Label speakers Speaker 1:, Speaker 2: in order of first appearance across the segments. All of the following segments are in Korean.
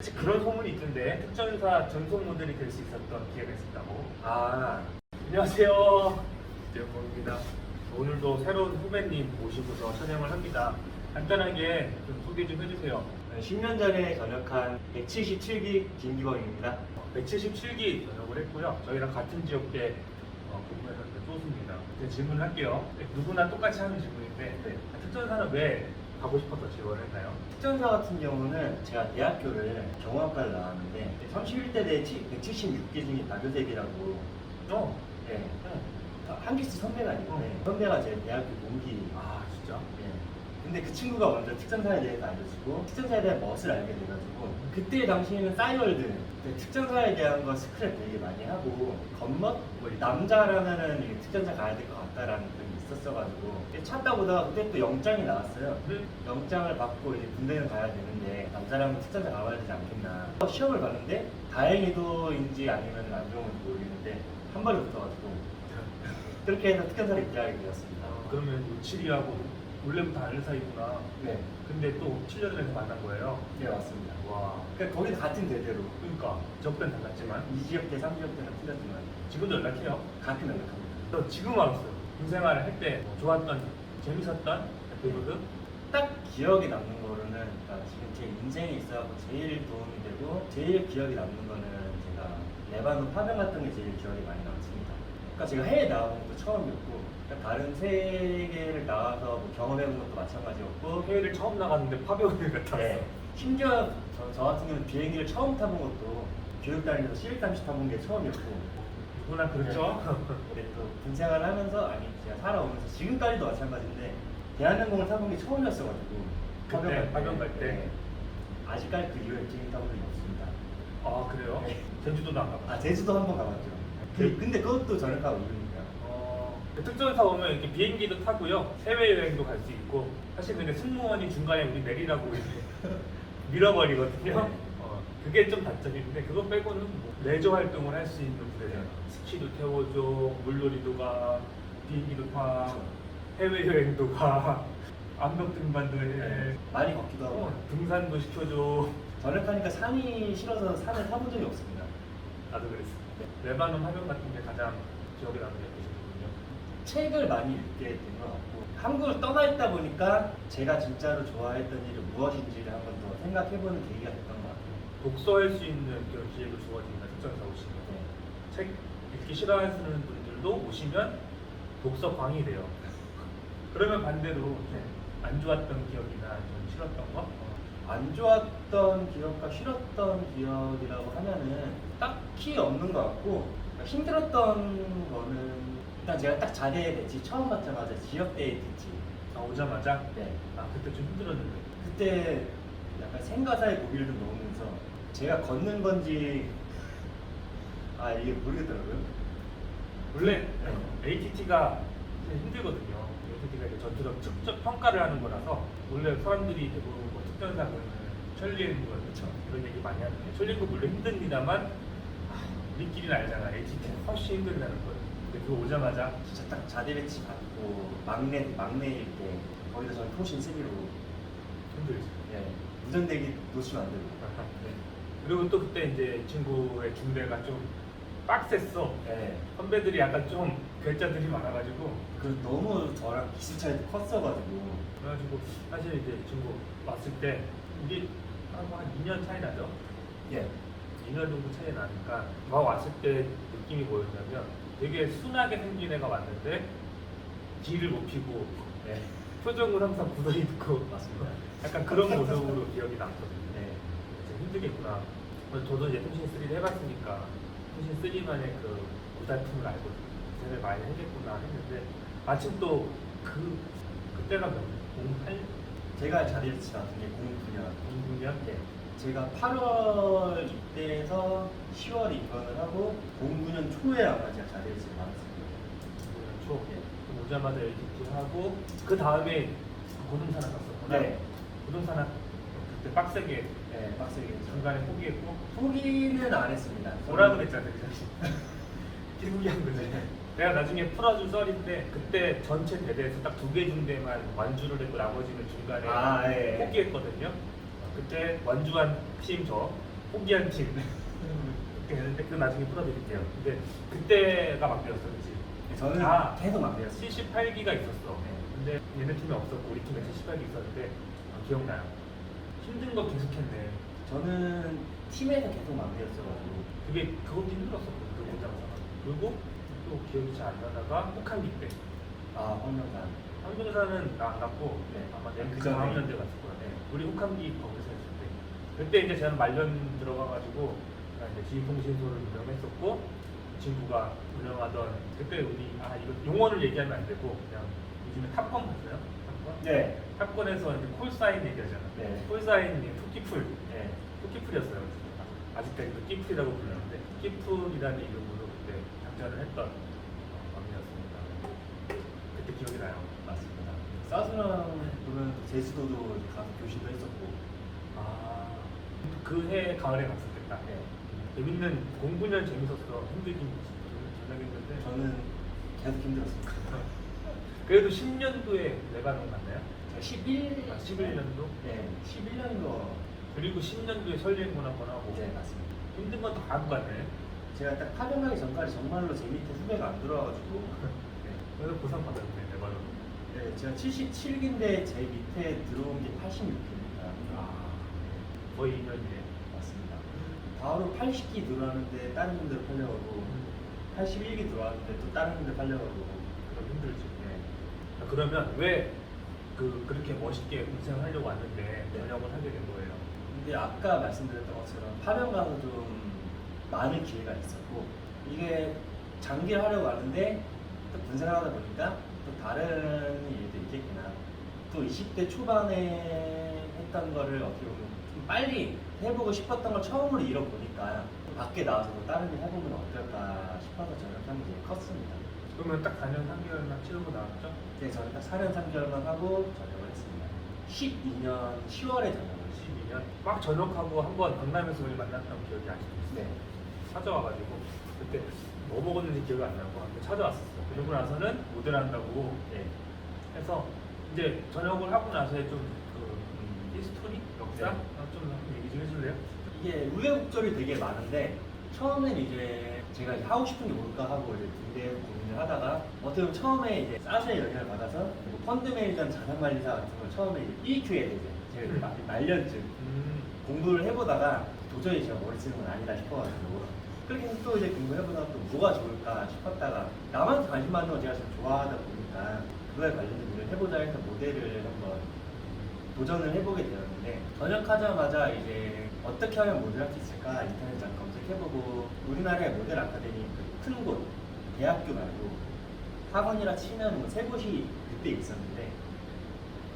Speaker 1: 그런 소문이 있던데 특전사 전속 모델이 될 수 있었던 기회가 있었다고. 안녕하세요. 대영범입니다. 오늘도 새로운 후배님 모시고서 촬영을 합니다. 간단하게 좀 소개 좀 해주세요.
Speaker 2: 10년 전에 전역한 177기 김기범입니다.
Speaker 1: 177기 전역을 했고요. 저희랑 같은 지역대 근무했었던 소수입니다. 이제 질문을 할게요. 누구나 똑같이 하는 질문인데 특전사는 왜 가고 싶어서 지원을 했나요?
Speaker 2: 특전사 같은 경우는 제가 대학교를 경호학과를 나왔는데 31대 대 176기 중에 다교대기라고 네. 한 기수 선배가 있는데 선배가 제 대학교 동기.
Speaker 1: 아 진짜?
Speaker 2: 네. 근데 그 친구가 먼저 특전사에 대해서 알려주고 특전사에 대한 멋을 알게 돼가지고 그때 당시에는 싸이월드 특전사에 대한 거 스크랩 되게 많이 하고 겉멋? 뭐 남자라면은 이게 특전사 가야 될 것 같다라는 그런 게 있었어가지고 찾다 보다가 그때 또 영장이 나왔어요. 영장을 받고 이제 군대는 가야 되는데 남자라면 특전사 가봐야 되지 않겠나. 시험을 봤는데 다행히도인지 아니면 안 좋은 건지 모르겠는데 한 발에 붙어가지고 그렇게 해서 특전사를 입대하게 되었습니다.
Speaker 1: 그러면 요칠이하고 원래부터 아는 사이구나.
Speaker 2: 네.
Speaker 1: 근데 또 7년 전에 만난 거예요.
Speaker 2: 네, 맞습니다.
Speaker 1: 와.
Speaker 2: 그러니까 거기도 같은 대대로
Speaker 1: 그러니까 적은 달랐지만
Speaker 2: 2지역 대 3지역 때는 틀렸지만
Speaker 1: 지금도 연락해요.
Speaker 2: 가끔 연락합니다.
Speaker 1: 저 지금 알았어요. 군생활을 할 때 좋았던, 재밌었던 에피소드?
Speaker 2: 딱 기억에 남는 거로는 그러니까 지금 제 인생에 있어서 제일 도움이 되고 제일 기억에 남는 거는 제가 레바논 파병 갔던 게 제일 기억에 많이 남습니다. 그러니까 제가 해외 나가본 것도 처음이었고 그러니까 다른 세계를 나가서 뭐 경험해본 것도 마찬가지였고
Speaker 1: 해외를 처음 나갔는데 파병을 갔다 왔어.
Speaker 2: 네. 심지어 저 같은 경우는 비행기를 처음 타본 것도 교육 다니면서 CL-30 타본 게 처음이었고
Speaker 1: 누구나 그렇죠.
Speaker 2: 네, 또 군생활을 하면서 아니 제가 살아오면서 지금까지도 마찬가지인데 대한항공을 타본 게 처음이었어가지고
Speaker 1: 그때 파병 갈 때?
Speaker 2: 네. 아직까지 그 이후에 비행기 타본 적이 없습니다.
Speaker 1: 아 그래요?
Speaker 2: 네.
Speaker 1: 제주도도 안 가봤어요.
Speaker 2: 아 제주도 한 번 가봤죠. 근데 그것도 전역하고 이후니까.
Speaker 1: 특전사 오면 이렇게 비행기도 타고요. 해외여행도 갈 수 있고 사실 근데 승무원이 중간에 우리 내리라고 이렇게 밀어버리거든요.
Speaker 2: 네.
Speaker 1: 그게 좀 단점인데 그거 빼고는 뭐 레저 활동을 할 수 있는 부대예요. 스키도 태워줘, 물놀이도 가, 비행기도 타, 해외여행도 가, 암벽 등반도 해,
Speaker 2: 네. 많이 걷기도 하고.
Speaker 1: 등산도 시켜줘.
Speaker 2: 전역하니까 산이 싫어서 산을 타본 적이 없습니다.
Speaker 1: 나도 그랬어. 레바논 화병 같은 게 가장 기억에 남는 에피소드군요.
Speaker 2: 책을 많이 읽게 된 것 같고 한국을 떠나 있다 보니까 제가 진짜로 좋아했던 일이 무엇인지를 한 번 더 생각해보는 계기가 됐던 것 같아요.
Speaker 1: 독서할 수 있는 그런 기회도 주어집니다. 특전사 오시면. 책 읽기 싫어하시는 분들도 오시면 독서광이 돼요. 그러면 반대로 안 좋았던 기억이나 좀 싫었던 거?
Speaker 2: 안 좋았던 기억과 싫었던 기억이라고 하면은 딱히 없는 것 같고 힘들었던 거는 일단 제가 딱 자대에 배치 처음 받자마자 지역대에 있겠지.
Speaker 1: 오자마자?
Speaker 2: 네.
Speaker 1: 그때 좀 힘들었는데.
Speaker 2: 그때 약간 생가사의 고비를 좀 넘으면서 제가 걷는 건지 이게 모르겠더라고요.
Speaker 1: 원래 ATT가 힘들거든요. ATT가 이제 전투력 측정 평가를 하는 거라서 원래 사람들이 대부분 뭐 특전사 그러면 천리행군 이런 얘기 많이 하는데 천리행군 물론 힘듭니다만 우리끼리는 알잖아. ATT는 훨씬 힘들다는 거예요. 근데 그거 오자마자
Speaker 2: 진짜 딱 자대 배치 받고 막내일 때 거기서 저는 토신 3기로
Speaker 1: 힘들지.
Speaker 2: 무전대기 놓치면 안 되고.
Speaker 1: 네. 그리고 또 그때 이제 이 친구의 중대가 좀 빡셌어.
Speaker 2: 네.
Speaker 1: 선배들이 약간 좀 괴짜들이 많아가지고
Speaker 2: 그 너무 저랑 기수 차이도 컸어가지고.
Speaker 1: 그래가지고 사실 이제 이 친구 왔을 때 우리 한 2년 차이 나죠?
Speaker 2: 예.
Speaker 1: 2년 정도 차이 나니까 저 왔을 때 느낌이 뭐였냐면 되게 순하게 생긴 애가 왔는데 뒤를 못 피고
Speaker 2: 네.
Speaker 1: 표정은 항상 굳어있고
Speaker 2: 맞습니다.
Speaker 1: 약간 그런 모습으로 기억이 남거든요.
Speaker 2: 네.
Speaker 1: 진짜 힘들겠구나. 저도 이제 통신 3를 해봤으니까 통신 3만의 그 고달픔을 알고 고생을 많이 하겠구나 했는데 마침 또 그때가 몇 년? 08?
Speaker 2: 제가 자대 배치 받은 게 09년.
Speaker 1: 09년?
Speaker 2: 네. 제가 8월 입대해서 10월 입원을 하고 09년 초에 아마 제가 자대 배치를 받았습니다.
Speaker 1: 09년 초. 그럼 오자마자 LTT 하고 그 다음에 고등산악 갔었구나.
Speaker 2: 네.
Speaker 1: 고등산악 그때 빡세게
Speaker 2: 네, 빡세게 했죠.
Speaker 1: 중간에 포기했고
Speaker 2: 포기는 안 했습니다.
Speaker 1: 뭐라 그랬잖아 그 자식. 기부기한 거지. 내가 나중에 풀어준 썰인데 그때 전체 대대에서 딱 2개 중대만 완주를 했고 나머지는 중간에
Speaker 2: 예.
Speaker 1: 포기했거든요. 그때 완주한 팀 저 포기한 팀 이렇게 했는데 그 나중에 풀어드릴게요. 근데 그때가 막내였어, 그치?
Speaker 2: 저는
Speaker 1: 다
Speaker 2: 계속 막내였어요.
Speaker 1: 78기가 있었어. 근데 얘네 팀에 없었고 우리 팀에 78기 있었는데 기억나요. 힘든 거 계속했네.
Speaker 2: 저는 팀에서 계속 막내였어가지고
Speaker 1: 그게 그것도 힘들었었거든. 그 못장사가. 그리고 또 기억이 잘 안 나다가 혹한기 때.
Speaker 2: 황명산.
Speaker 1: 황병사는 나 안 갔고
Speaker 2: 네.
Speaker 1: 아마 내가 그
Speaker 2: 전에.
Speaker 1: 다음 년대 갔을 거야.
Speaker 2: 네.
Speaker 1: 우리 혹한기 거기서 했을 때. 그때 이제 저는 말년 들어가가지고 제가 이제 지휘통신소를 운영했었고 그 친구가 운영하던 그때 우리 이거 용어를 얘기하면 안 되고 그냥 요즘에 탑건 봤어요? 탑건?
Speaker 2: 네.
Speaker 1: 탑건에서 이제 콜사인 얘기하잖아.
Speaker 2: 네.
Speaker 1: 콜사인이 토끼풀.
Speaker 2: 네.
Speaker 1: 토끼풀이었어요. 아직까지도 끼풀이라고 부르는데 끼풀이라는 이름으로 그때 작전을 했던 밤이었습니다. 그때 기억이 나요.
Speaker 2: 맞습니다. 사수랑 보면 제주도도 가서 교시도 했었고.
Speaker 1: 그 해 가을에 갔을 때다.
Speaker 2: 네.
Speaker 1: 재밌는 공부는 재밌었어. 힘들긴 전혀 했는데
Speaker 2: 저는 계속 힘들었습니다.
Speaker 1: 그래도 10년도에 레바논 갔나요?
Speaker 2: 제가 11년도?
Speaker 1: 네.
Speaker 2: 11년도.
Speaker 1: 그리고 10년도에 설리행군 한번 하고
Speaker 2: 네, 맞습니다.
Speaker 1: 힘든 건 다 하고 갔네.
Speaker 2: 제가 딱 파병 가기 전까지 정말로 제 밑에 후배가 안 들어와가지고. 네.
Speaker 1: 그래서 보상 받았네 레바논.
Speaker 2: 네, 제가 77기인데 제 밑에 들어온 게 86기입니다.
Speaker 1: 거의 2년이네.
Speaker 2: 맞습니다. 바로 80기 들어왔는데 다른 분들 팔려가고 81기 들어왔는데 또 다른 분들 팔려가고
Speaker 1: 그럼 힘들지.
Speaker 2: 네.
Speaker 1: 그러면 왜 그렇게 멋있게 군생을 하려고 왔는데
Speaker 2: 네.
Speaker 1: 전역을 하게 된 거예요?
Speaker 2: 근데 아까 말씀드렸던 것처럼 파병 가서 좀 많은 기회가 있었고 이게 장기를 하려고 하는데 또 군생을 하다 보니까 또 다른 일도 있겠구나. 또 20대 초반에 했던 거를 어떻게 보면 좀 빨리 해보고 싶었던 걸 처음으로 잃어보니까 밖에 나와서 또 다른 일 해보면 어떨까 싶어서 전역한 게 컸습니다.
Speaker 1: 그러면 딱 4년 3개월만 치르고 나왔죠?
Speaker 2: 네, 저는 딱 4년 3개월만 하고 전역을 했습니다. 12년 10월에 전역을 했습니다.
Speaker 1: 12년 막 전역하고 한번 강남에서 우리 만났던 기억이 아직도 있어요.
Speaker 2: 네.
Speaker 1: 찾아와가지고 그때 뭐 먹었는지 기억이 안 나고 한테 찾아왔었어. 그러고 나서는 모델 한다고
Speaker 2: 네.
Speaker 1: 해서 이제 전역을 하고 나서의 좀 히스토리? 역사?
Speaker 2: 네.
Speaker 1: 좀 얘기 좀 해줄래요?
Speaker 2: 이게 우여곡절이 되게 많은데 처음에는 이제 제가 이제 하고 싶은 게 뭘까 하고 이제 군대에서 고민을 하다가 어떻게 보면 처음에 이제 사수의 영향을 받아서 그리고 펀드 매니저나 자산관리사 같은 걸 처음에 이제 1Q에 이제 제가 이제 말년쯤 공부를 해보다가 도저히 제가 머리 쓰는 건 아니다 싶어가지고 그렇게 해서 또 이제 공부해보다가 또 뭐가 좋을까 싶었다가 남한테 관심 받는 거 제가 좀 좋아하다 보니까 그거에 관련된 일을 해보자 해서 모델을 한번 도전을 해보게 되었는데 전역하자마자 이제 어떻게 하면 모델할 수 있을까 인터넷 잠깐 검색해보고 우리나라의 모델 아카데미 큰 곳 대학교 말고 학원이라 치면 뭐 3곳이 그때 있었는데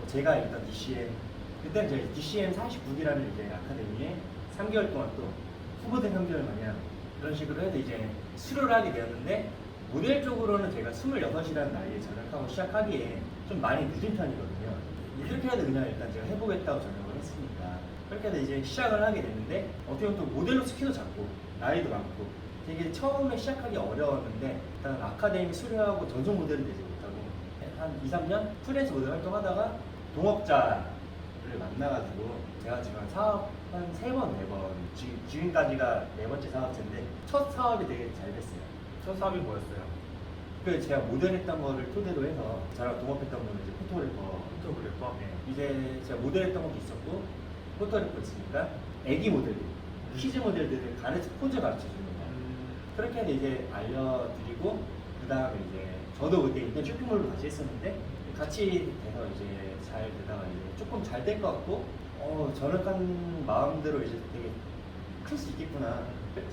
Speaker 2: 제가 일단 DCM 그때는 저희 DCM 49기라는 이제 아카데미에 3개월 동안 또 후보생 3개월 마냥 그런 식으로 해서 이제 수료를 하게 되었는데 모델 쪽으로는 제가 26이라는 나이에 전역하고 시작하기에 좀 많이 늦은 편이거든요. 이렇게 해도 그냥 일단 제가 해보겠다고 전역을 했으니까 그렇게 해서 이제 시작을 하게 됐는데 어떻게 보면 또 모델로 스키도 작고 나이도 많고 되게 처음에 시작하기 어려웠는데 일단 아카데미 수료하고 전속 모델은 되지 못하고 한 2, 3년 프리랜서 모델 활동하다가 동업자를 만나가지고 제가 지금 사업 한 3번, 4번 지금까지가 4번째 사업체인데 첫 사업이 되게 잘 됐어요.
Speaker 1: 첫 사업이 뭐였어요?
Speaker 2: 그 제가 모델했던 거를 토대로 해서 저랑 동업했던 거는 이제 포토그래퍼
Speaker 1: 포토그래퍼?
Speaker 2: 이제 제가 모델했던 것도 있었고 포토그래퍼 있으니까 애기 모델들 키즈 모델들을 포즈 가르쳐 주는 거 그렇게 해서 이제 알려드리고 그 다음에 이제 저도 그때 인터넷 쇼핑몰로 같이 했었는데 같이 돼서 이제 잘 되다가 이제 조금 잘 될 것 같고 전역한 마음대로 이제 되게 클 수 있겠구나.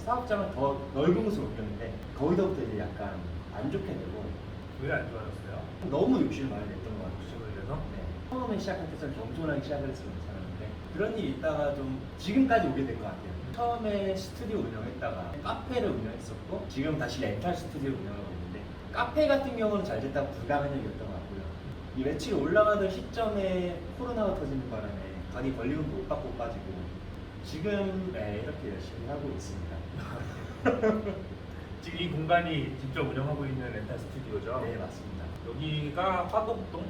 Speaker 2: 사업장을 더 넓은 곳으로 옮겼는데 거기서부터 이제 약간 안 좋게 되고
Speaker 1: 왜 안 좋아졌어요?
Speaker 2: 너무 욕심을 많이 냈던 것 같아요.
Speaker 1: 욕심을 내서?
Speaker 2: 네. 처음에 시작할 때는 겸손하게 시작을 했으면 괜찮았는데 그런 일이 있다가 좀 지금까지 오게 된 것 같아요. 처음에 스튜디오 운영했다가 카페를 운영했었고 지금 다시 렌탈 스튜디오 운영하고 있는데 카페 같은 경우는 잘 됐다가 불가능했던 것 같고요. 이 매출이 올라가던 시점에 코로나가 터지는 바람에 가게 권리금도 못 받고 빠지고 지금 이렇게 열심히 하고 있습니다.
Speaker 1: 지금 이 공간이 직접 운영하고 있는 렌탈 스튜디오죠?
Speaker 2: 네, 맞습니다.
Speaker 1: 여기가 화곡동?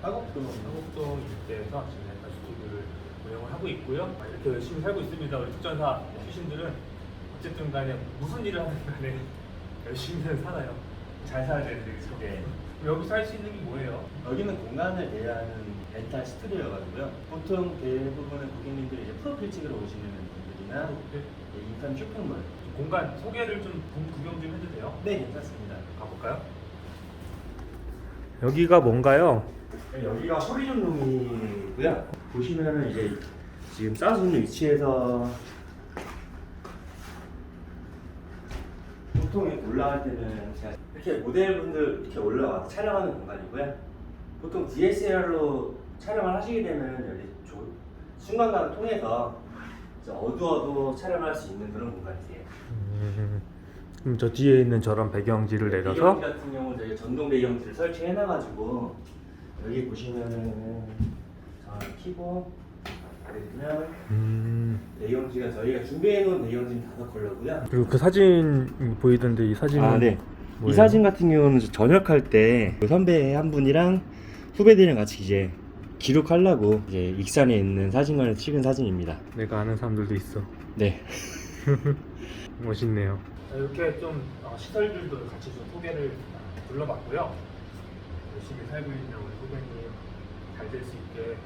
Speaker 2: 화곡동
Speaker 1: 화곡동 일대에서 지금 렌탈 스튜디오를 운영을 하고 있고요. 이렇게 열심히 살고 있습니다. 우리 특전사 출신들은 어쨌든 간에 무슨 일을 하든 간에 열심히는 살아요. 잘 살아야 되는데 그죠?
Speaker 2: 네.
Speaker 1: 여기서 할 수 있는 게 뭐예요?
Speaker 2: 여기는 공간을 대여하는 렌탈 스튜디오여가지고요. 보통 대부분의 고객님들이 이제 프로필 찍으러 오시는 분들이나 인턴 쇼핑몰.
Speaker 1: 공간 소개를 좀 구경 좀 해도 돼요?
Speaker 2: 네, 괜찮습니다.
Speaker 1: 가볼까요? 여기가 뭔가요?
Speaker 2: 여기가 소리존 룸이고요. 보시면은 이제 지금 싸서 있는 위치에서 보통 이렇게 올라갈 때는 제가 이렇게 모델분들 이렇게 올라와서 촬영하는 공간이고요. 보통 DSLR로 촬영을 하시게 되면 여기 순간과를 통해서 이제 어두워도 촬영할 수 있는 그런 공간이세요.
Speaker 1: 그럼 저 뒤에 있는 저런 배경지를 내려서
Speaker 2: 배경지 같은 경우는 저희가 전동 배경지를 설치해놔가지고 여기 보시면은 저 키고 그냥 배경지가 저희가 준비해놓은 배경지는 5컬러고요.
Speaker 1: 그리고 그 사진 보이던데 이 사진은
Speaker 2: 아, 네.
Speaker 1: 뭐예요?
Speaker 2: 이 사진 같은 경우는 전역할 때그 선배 한 분이랑 후배들이랑 같이 이제 기록하려고 이제 익산에 있는 사진관에서 찍은 사진입니다.
Speaker 1: 내가 아는 사람들도 있어.
Speaker 2: 네.
Speaker 1: 멋있네요. 이렇게 좀 시설들도 같이 좀 소개를 둘러봤고요. 열심히 살고 있는 우리 후배님 잘 될 수 있게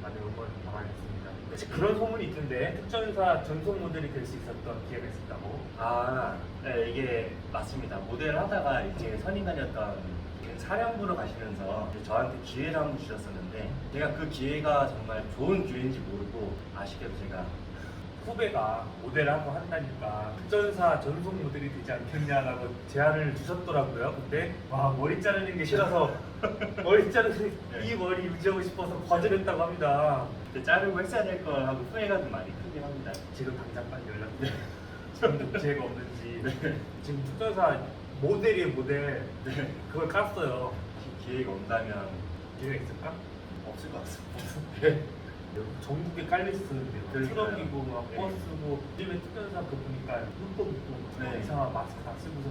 Speaker 1: 많은 응원 바라겠습니다. 그런 소문이 있던데 특전사 전속 모델이 될 수 있었던 기회가 있었다고.
Speaker 2: 아, 네, 이게 맞습니다. 모델을 하다가 이제 선임관이었던 사령부로 가시면서 저한테 기회를 한번 주셨었는데 제가 그 기회가 정말 좋은 기회인지 모르고 아쉽게도 제가
Speaker 1: 후배가 모델을 한번 한다니까 특전사 전속 모델이 되지 않겠냐라고 제안을 주셨더라고요. 근데 와 머리 자르는 게 싫어서 머리 자르는 이 머리 유지하고 싶어서 거절했다고 합니다.
Speaker 2: 그때 자르고 했어야 될 걸 하고 후회가 좀 많이 크긴 합니다.
Speaker 1: 지금 당장 빨리 연락 주세요. 지금도 기회가 없는지. 지금 특전사 모델이에요 모델. 그걸 깠어요.
Speaker 2: 기회가 온다면
Speaker 1: 기회가 있을까?
Speaker 2: 없을 것 같습니다.
Speaker 1: 네. 전국에 깔려 있었는데요.
Speaker 2: 그러니까요.
Speaker 1: 트럭이고 막
Speaker 2: 네.
Speaker 1: 버스고 요즘에 특전사 그 보니까 흠뻑 입고
Speaker 2: 네.
Speaker 1: 이상한 마스크 다 쓰고서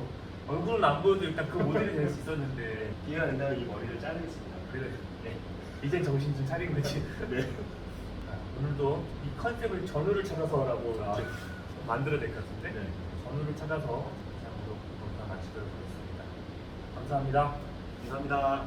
Speaker 1: 얼굴은 안 보여도 일단 그 모델이 될 수 있었는데
Speaker 2: 기회가 된다면 이 머리를 자르겠습니다.
Speaker 1: 그래.
Speaker 2: 네.
Speaker 1: 이젠 정신 좀 차린 거지.
Speaker 2: 네.
Speaker 1: 오늘도 이 컨셉을 전우를 찾아서라고
Speaker 2: 아.
Speaker 1: 만들어야 될 것 같은데
Speaker 2: 네.
Speaker 1: 전우를 찾아서 영상 마치도록 하겠습니다. 감사합니다.
Speaker 2: 감사합니다.